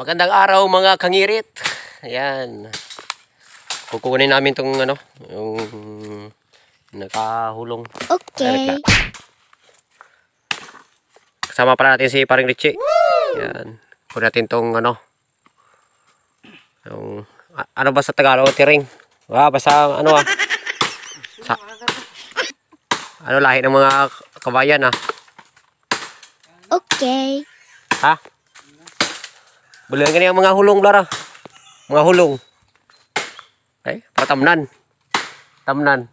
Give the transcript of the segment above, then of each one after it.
Magandang araw mga kangirit. Ayan. Kukunin namin tong ano, yung nakahulong. Okay. Kasama pala natin si Paring Richie. Ayan. Kunin natin tong ano. Yung, ano ba sa Tagalog? Tiring. Basta ano ano lahi ng mga kabayan Okay. Ha? Bulan ganyan mga hulong lara. Mga hulong. Patamnan. Tamnan.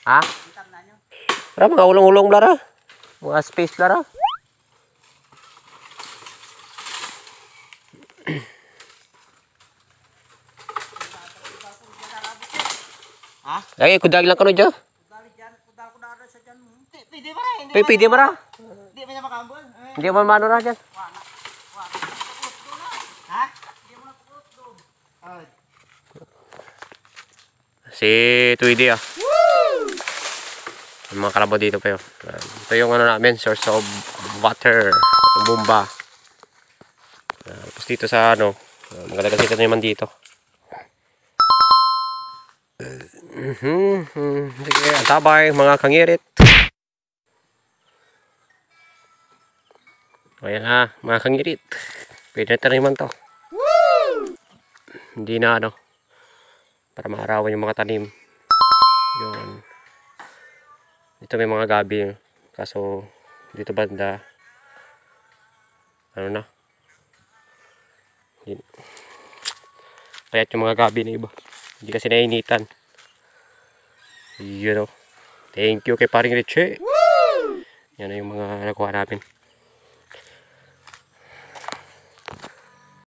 Ha? Para mga hulong-hulong lara. Mga space lara. Ay, kudag lang kano dyan. Pwede mara. Hindi pa niya makambol. Hindi mo mano na dyan. Ha? Hindi mo napukulot doon. Si Tweedy Yung mga kalabaw dito pa yun. Ito yung ano namin, source of water. Bomba. Tapos dito sa ano, magandang kita naman dito. Sige, tabay mga kangirit. Ayan mga kangirit. Pwede na taniman to. Hindi na ano, para maarawan yung mga tanim. Yun. Dito may mga gabi. Kaso dito banda ano na. Payat yung mga gabi na iba. Hindi kasi nainitan. Thank you kay Paring Richie. Yan na yung mga nakuha namin.